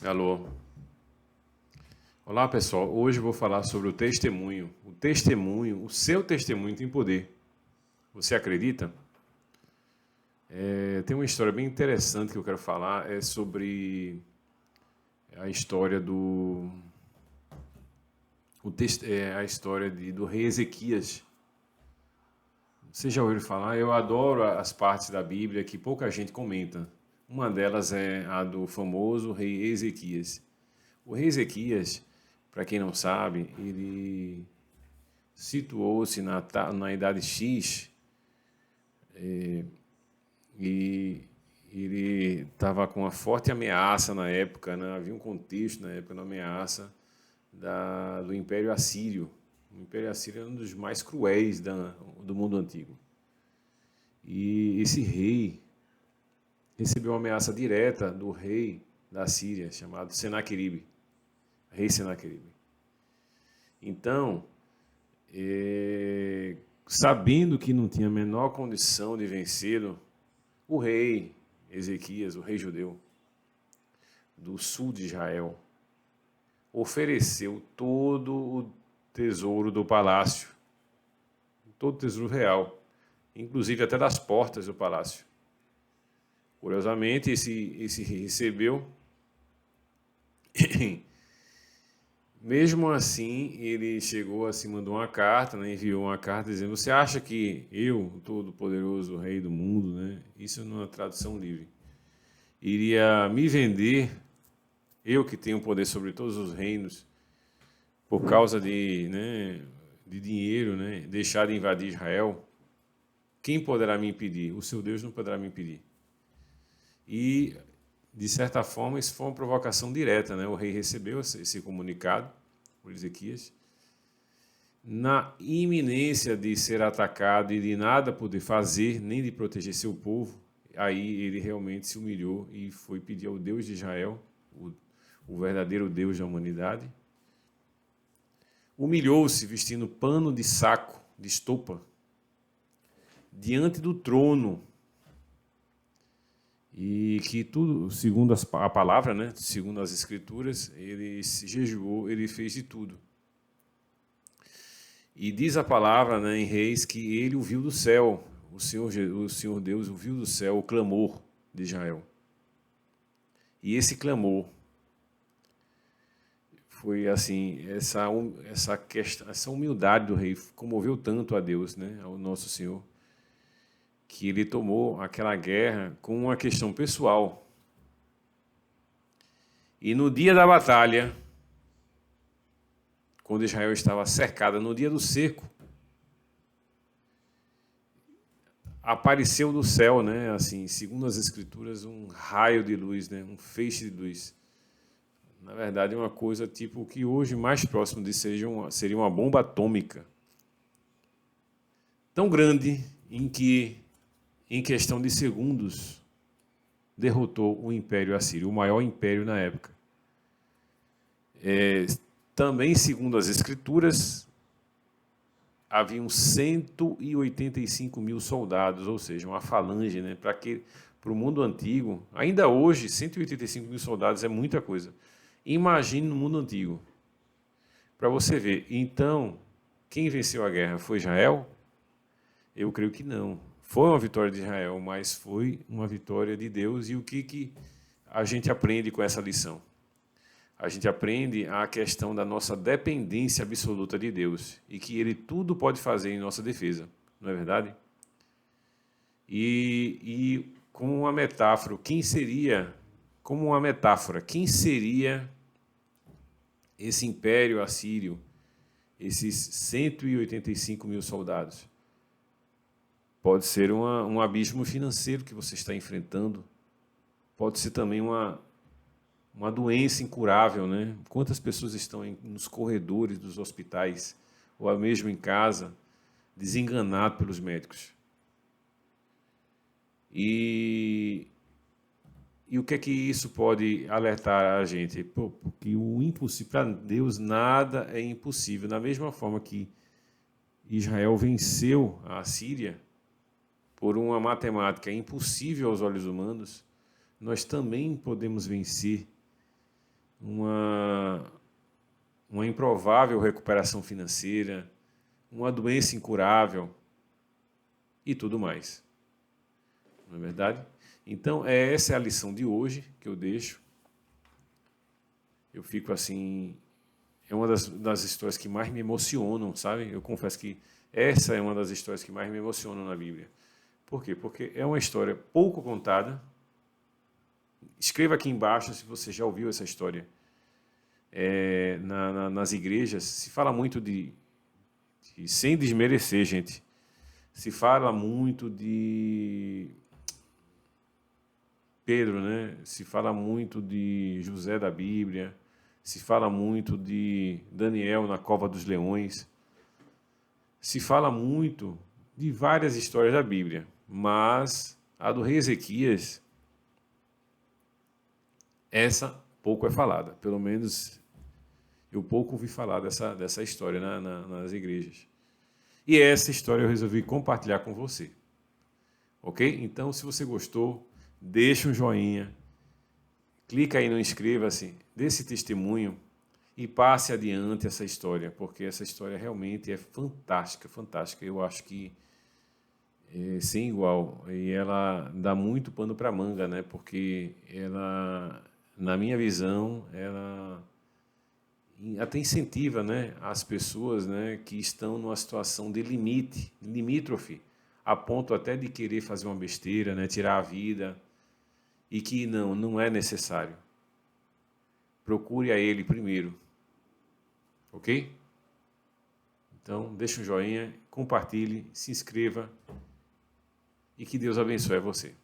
Alô. Olá, pessoal. Hoje eu vou falar sobre o testemunho. O testemunho, o seu testemunho tem poder. Você acredita? Tem uma história bem interessante que eu quero falar. É sobre a história a história do rei Ezequias. Vocês já ouviram falar? Eu adoro as partes da Bíblia que pouca gente comenta. Uma delas é a do famoso rei Ezequias. O rei Ezequias, para quem não sabe, ele situou-se na idade X e ele estava com uma forte ameaça na época, né? Havia um contexto na época da ameaça do Império Assírio. O Império Assírio é um dos mais cruéis do mundo antigo. E esse rei recebeu uma ameaça direta do rei da Síria, chamado Senaqueribe, rei Senaqueribe. Então, sabendo que não tinha a menor condição de vencê-lo, o rei Ezequias, o rei judeu do sul de Israel, ofereceu todo o tesouro do palácio, todo o tesouro real, inclusive até das portas do palácio. Curiosamente, esse rei recebeu. Mesmo assim, ele chegou assim, mandou uma carta, né, enviou uma carta dizendo: você acha que eu, o todo-poderoso rei do mundo, né, isso numa tradução livre, iria me vender, eu que tenho poder sobre todos os reinos, por causa de dinheiro, né, deixar de invadir Israel? Quem poderá me impedir? O seu Deus não poderá me impedir. E, de certa forma, isso foi uma provocação direta, né? O rei recebeu esse comunicado por Ezequias. Na iminência de ser atacado e de nada poder fazer, nem de proteger seu povo, aí ele realmente se humilhou e foi pedir ao Deus de Israel, o verdadeiro Deus da humanidade. Humilhou-se vestindo pano de saco, de estopa, diante do trono. E que tudo, segundo a palavra, né, segundo as escrituras, ele se jejuou, ele fez de tudo. E diz a palavra, né, em Reis, que ele ouviu do céu, o Senhor Deus ouviu do céu o clamor de Israel. E esse clamor foi assim, essa humildade do rei comoveu tanto a Deus, né, ao nosso Senhor, que ele tomou aquela guerra com uma questão pessoal. E no dia da batalha, quando Israel estava cercada, no dia do cerco, apareceu do céu, né, assim, segundo as escrituras, um raio de luz, né, um feixe de luz. Na verdade, uma coisa tipo que hoje mais próximo disso seria uma bomba atômica. Tão grande em que, em questão de segundos, derrotou o Império Assírio, o maior império na época. Também, segundo as escrituras, haviam 185 mil soldados, ou seja, uma falange, né? Para o mundo antigo, ainda hoje, 185 mil soldados é muita coisa. Imagine no mundo antigo. Para você ver. Então, quem venceu a guerra foi Israel? Eu creio que não. Foi uma vitória de Israel, mas foi uma vitória de Deus. E o que a gente aprende com essa lição? A gente aprende a questão da nossa dependência absoluta de Deus e que Ele tudo pode fazer em nossa defesa, não é verdade? E como uma metáfora, quem seria esse império assírio, esses 185 mil soldados? Pode ser um abismo financeiro que você está enfrentando, pode ser também uma doença incurável, né? Quantas pessoas estão nos corredores dos hospitais, ou mesmo em casa, desenganado pelos médicos? E o que é que isso pode alertar a gente? Porque o impossível, para Deus, nada é impossível. Da mesma forma que Israel venceu a Assíria por uma matemática impossível aos olhos humanos, nós também podemos vencer uma improvável recuperação financeira, uma doença incurável e tudo mais. Não é verdade? Então, essa é a lição de hoje que eu deixo. Eu fico assim... É uma das histórias que mais me emocionam, sabe? Eu confesso que essa é uma das histórias que mais me emocionam na Bíblia. Por quê? Porque é uma história pouco contada. Escreva aqui embaixo se você já ouviu essa história. Nas igrejas se fala muito sem desmerecer, gente, se fala muito de Pedro, né? Se fala muito de José da Bíblia, se fala muito de Daniel na cova dos leões, se fala muito de várias histórias da Bíblia, mas a do rei Ezequias, essa pouco é falada, pelo menos eu pouco ouvi falar dessa história nas igrejas. E essa história eu resolvi compartilhar com você. Ok? Então, se você gostou, deixa um joinha, clica aí no inscreva-se, dê esse testemunho e passe adiante essa história, porque essa história realmente é fantástica, fantástica. Eu acho que é sem igual. E ela dá muito pano para manga, né? Porque ela, na minha visão, ela até incentiva, né, as pessoas, né, que estão numa situação de limítrofe, a ponto até de querer fazer uma besteira, né, tirar a vida, e que não é necessário. Procure a Ele primeiro, ok? Então, deixa um joinha, compartilhe, se inscreva e que Deus abençoe você.